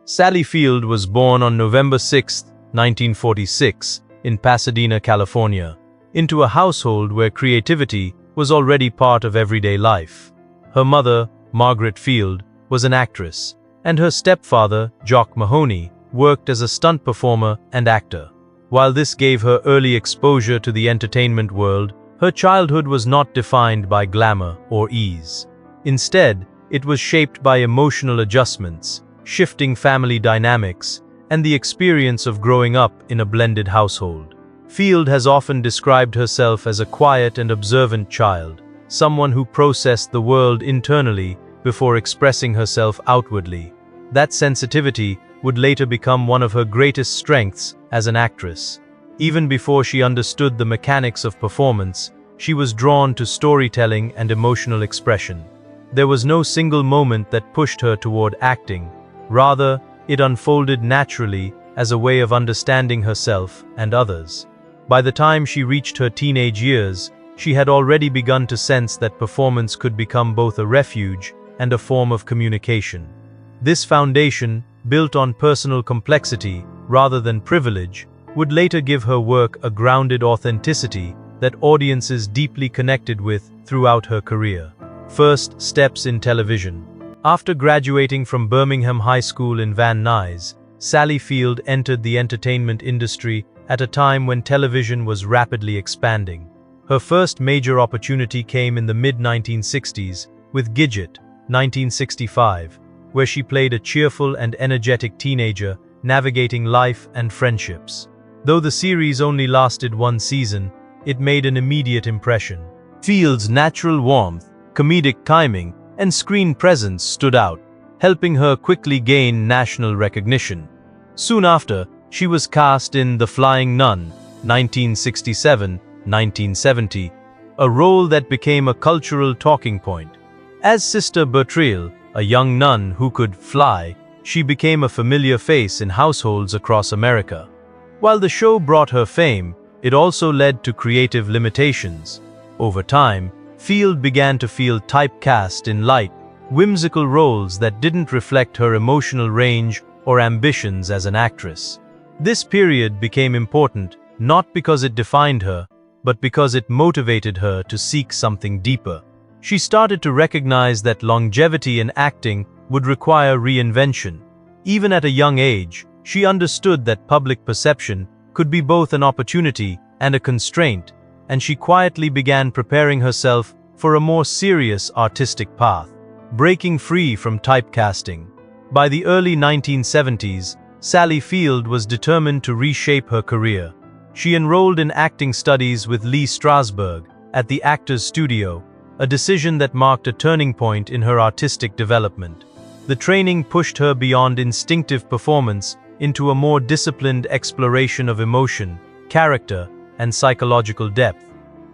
Sally Field was born on November 6, 1946, in Pasadena, California, into a household where creativity was already part of everyday life. Her mother, Margaret Field, was an actress, and her stepfather, Jock Mahoney, worked as a stunt performer and actor. While this gave her early exposure to the entertainment world, her childhood was not defined by glamour or ease. Instead, it was shaped by emotional adjustments, shifting family dynamics, and the experience of growing up in a blended household. Field has often described herself as a quiet and observant child, someone who processed the world internally before expressing herself outwardly. That sensitivity would later become one of her greatest strengths as an actress. Even before she understood the mechanics of performance, she was drawn to storytelling and emotional expression. There was no single moment that pushed her toward acting. Rather, it unfolded naturally as a way of understanding herself and others. By the time she reached her teenage years, she had already begun to sense that performance could become both a refuge and a form of communication. This foundation, built on personal complexity rather than privilege, would later give her work a grounded authenticity that audiences deeply connected with throughout her career. First steps in television. After graduating from Birmingham High School in Van Nuys, Sally Field entered the entertainment industry at a time when television was rapidly expanding. Her first major opportunity came in the mid-1960s with Gidget, 1965, where she played a cheerful and energetic teenager navigating life and friendships. Though the series only lasted one season, it made an immediate impression. Field's natural warmth, comedic timing, and screen presence stood out, helping her quickly gain national recognition. Soon after, she was cast in The Flying Nun, 1967-1970, a role that became a cultural talking point. As Sister Bertrille, a young nun who could fly, she became a familiar face in households across America. While the show brought her fame, it also led to creative limitations. Over time, Field began to feel typecast in light, whimsical roles that didn't reflect her emotional range or ambitions as an actress. This period became important not because it defined her, but because it motivated her to seek something deeper. She started to recognize that longevity in acting would require reinvention. Even at a young age, she understood that public perception could be both an opportunity and a constraint, and she quietly began preparing herself for a more serious artistic path, breaking free from typecasting. By the early 1970s, Sally Field was determined to reshape her career. She enrolled in acting studies with Lee Strasberg at the Actors Studio, a decision that marked a turning point in her artistic development. The training pushed her beyond instinctive performance into a more disciplined exploration of emotion, character, and psychological depth.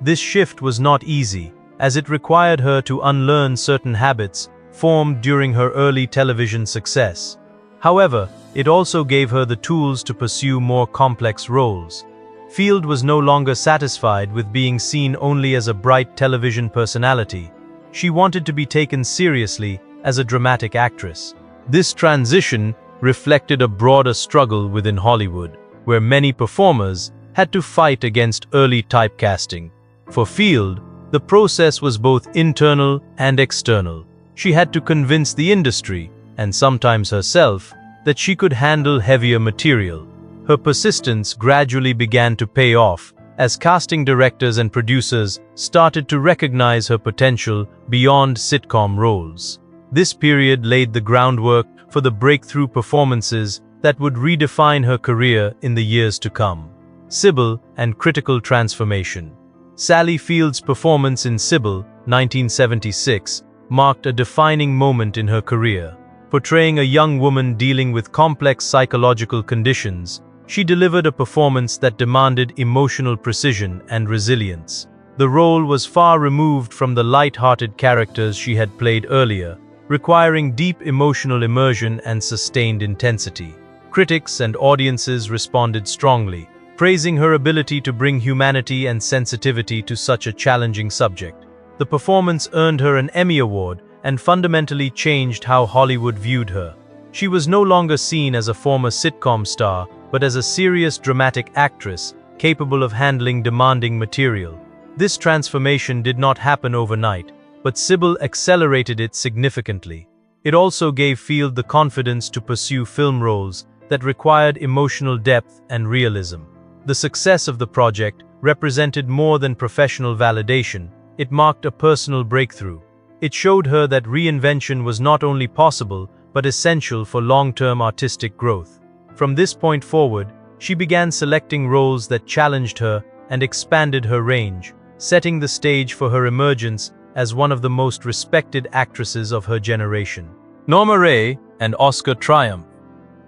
This shift was not easy, as it required her to unlearn certain habits formed during her early television success. However, it also gave her the tools to pursue more complex roles. Field was no longer satisfied with being seen only as a bright television personality. She wanted to be taken seriously as a dramatic actress. This transition reflected a broader struggle within Hollywood, where many performers had to fight against early typecasting. For Field, the process was both internal and external. She had to convince the industry, and sometimes herself, that she could handle heavier material. Her persistence gradually began to pay off, as casting directors and producers started to recognize her potential beyond sitcom roles. This period laid the groundwork for the breakthrough performances that would redefine her career in the years to come. Sybil and critical transformation. Sally Field's performance in Sybil, 1976, marked a defining moment in her career. Portraying a young woman dealing with complex psychological conditions, she delivered a performance that demanded emotional precision and resilience. The role was far removed from the light-hearted characters she had played earlier, requiring deep emotional immersion and sustained intensity. Critics and audiences responded strongly, praising her ability to bring humanity and sensitivity to such a challenging subject. The performance earned her an Emmy Award and fundamentally changed how Hollywood viewed her. She was no longer seen as a former sitcom star, but as a serious dramatic actress, capable of handling demanding material. This transformation did not happen overnight, but Sybil accelerated it significantly. It also gave Field the confidence to pursue film roles that required emotional depth and realism. The success of the project represented more than professional validation. It marked a personal breakthrough. It showed her that reinvention was not only possible, but essential for long-term artistic growth. From this point forward, she began selecting roles that challenged her and expanded her range, setting the stage for her emergence as one of the most respected actresses of her generation. Norma Rae and Oscar triumph.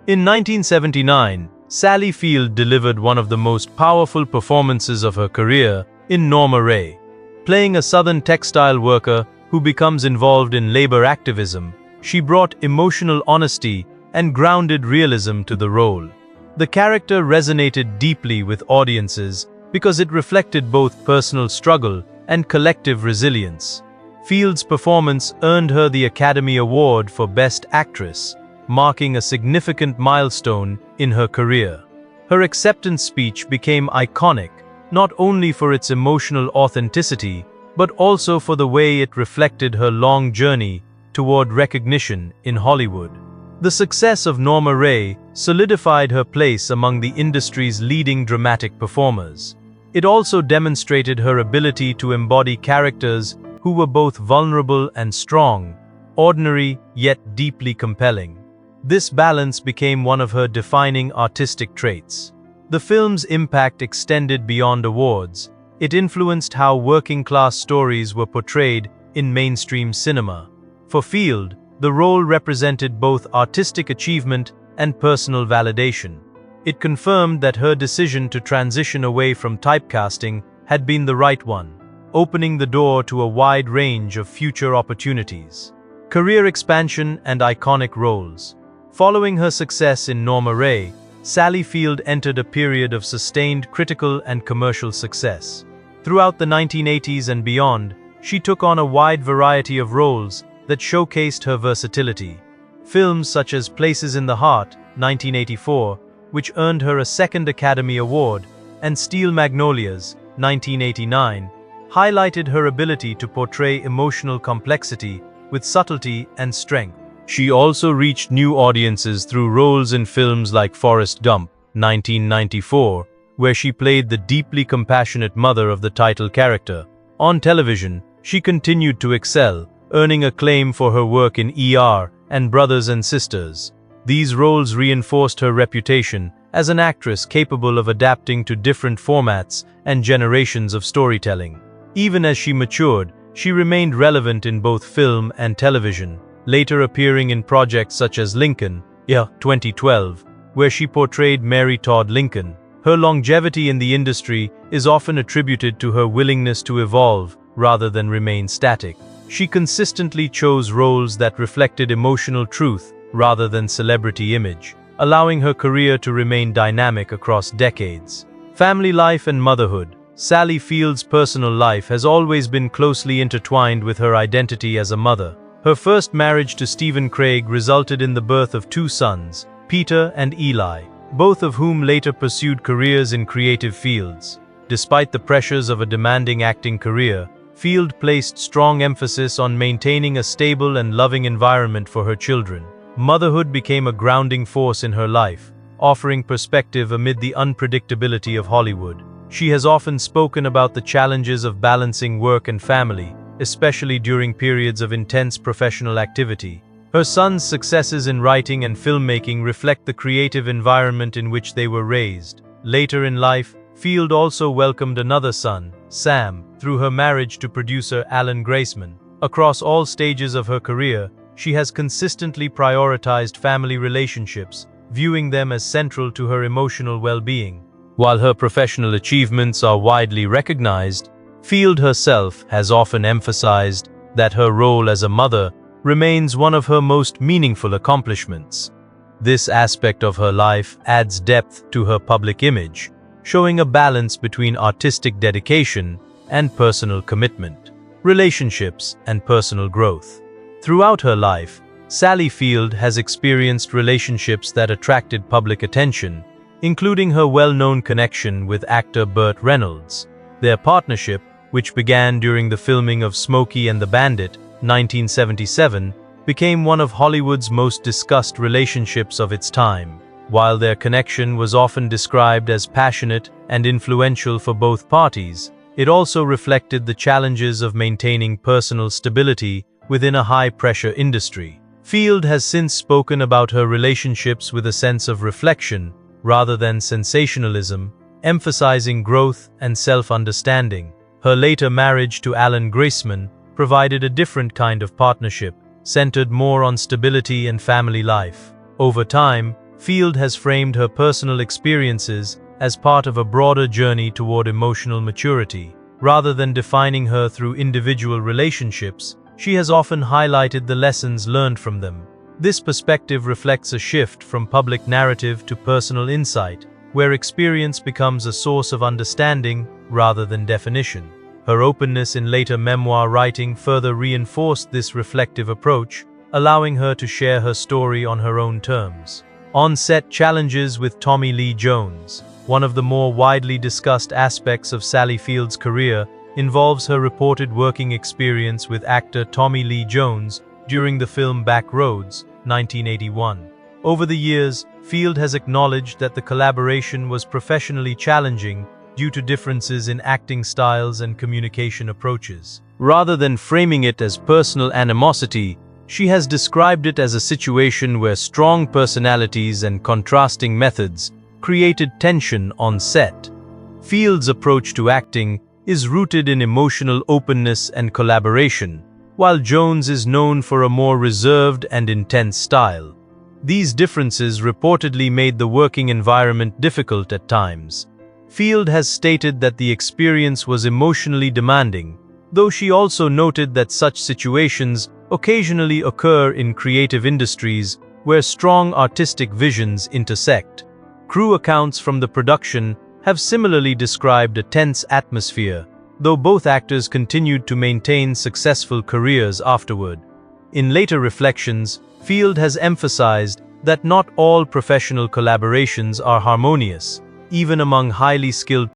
In 1979, Sally Field delivered one of the most powerful performances of her career in Norma Rae. Playing a Southern textile worker who becomes involved in labor activism, she brought emotional honesty and grounded realism to the role. The character resonated deeply with audiences because it reflected both personal struggle and collective resilience. Field's performance earned her the Academy Award for Best Actress, marking a significant milestone in her career. Her acceptance speech became iconic, not only for its emotional authenticity, but also for the way it reflected her long journey toward recognition in Hollywood. The success of Norma Rae solidified her place among the industry's leading dramatic performers. It also demonstrated her ability to embody characters who were both vulnerable and strong, ordinary yet deeply compelling. This balance became one of her defining artistic traits. The film's impact extended beyond awards. It influenced how working-class stories were portrayed in mainstream cinema. For Field, the role represented both artistic achievement and personal validation. It confirmed that her decision to transition away from typecasting had been the right one, opening the door to a wide range of future opportunities. Career expansion and iconic roles. Following her success in Norma Rae, Sally Field entered a period of sustained critical and commercial success. Throughout the 1980s and beyond, she took on a wide variety of roles that showcased her versatility. Films such as Places in the Heart, 1984, which earned her a second Academy Award, and Steel Magnolias, 1989, highlighted her ability to portray emotional complexity with subtlety and strength. She also reached new audiences through roles in films like Forrest Gump, 1994, where she played the deeply compassionate mother of the title character. On television, she continued to excel, earning acclaim for her work in ER and Brothers and Sisters. These roles reinforced her reputation as an actress capable of adapting to different formats and generations of storytelling. Even as she matured, she remained relevant in both film and television, later appearing in projects such as Lincoln, 2012, where she portrayed Mary Todd Lincoln. Her longevity in the industry is often attributed to her willingness to evolve rather than remain static. She consistently chose roles that reflected emotional truth rather than celebrity image, allowing her career to remain dynamic across decades. Family life and motherhood. Sally Field's personal life has always been closely intertwined with her identity as a mother. Her first marriage to Stephen Craig resulted in the birth of two sons, Peter and Eli, both of whom later pursued careers in creative fields. Despite the pressures of a demanding acting career, Field placed strong emphasis on maintaining a stable and loving environment for her children. Motherhood became a grounding force in her life, offering perspective amid the unpredictability of Hollywood. She has often spoken about the challenges of balancing work and family, especially during periods of intense professional activity. Her sons' successes in writing and filmmaking reflect the creative environment in which they were raised. Later in life, Field also welcomed another son, Sam, through her marriage to producer Alan Graceman. Across all stages of her career, she has consistently prioritized family relationships, viewing them as central to her emotional well-being. While her professional achievements are widely recognized, Field herself has often emphasized that her role as a mother remains one of her most meaningful accomplishments. This aspect of her life adds depth to her public image, showing a balance between artistic dedication and personal commitment, relationships, and personal growth. Throughout her life, Sally Field has experienced relationships that attracted public attention, including her well-known connection with actor Burt Reynolds. Their partnership, which began during the filming of Smokey and the Bandit, 1977, became one of Hollywood's most discussed relationships of its time. While their connection was often described as passionate and influential for both parties, it also reflected the challenges of maintaining personal stability within a high-pressure industry. Field has since spoken about her relationships with a sense of reflection rather than sensationalism, emphasizing growth and self-understanding. Her later marriage to Alan Greisman provided a different kind of partnership, centered more on stability and family life. Over time, Field has framed her personal experiences as part of a broader journey toward emotional maturity. Rather than defining her through individual relationships, she has often highlighted the lessons learned from them. This perspective reflects a shift from public narrative to personal insight, where experience becomes a source of understanding rather than definition. Her openness in later memoir writing further reinforced this reflective approach, allowing her to share her story on her own terms. On-set challenges with Tommy Lee Jones. One of the more widely discussed aspects of Sally Field's career involves her reported working experience with actor Tommy Lee Jones during the film Back Roads, 1981. Over the years, Field has acknowledged that the collaboration was professionally challenging due to differences in acting styles and communication approaches. Rather than framing it as personal animosity, she has described it as a situation where strong personalities and contrasting methods created tension on set. Field's approach to acting is rooted in emotional openness and collaboration, while Jones is known for a more reserved and intense style. These differences reportedly made the working environment difficult at times. Field has stated that the experience was emotionally demanding, though she also noted that such situations occasionally occur in creative industries where strong artistic visions intersect. Crew accounts from the production have similarly described a tense atmosphere, though both actors continued to maintain successful careers afterward. In later reflections, Field has emphasized that not all professional collaborations are harmonious, even among highly skilled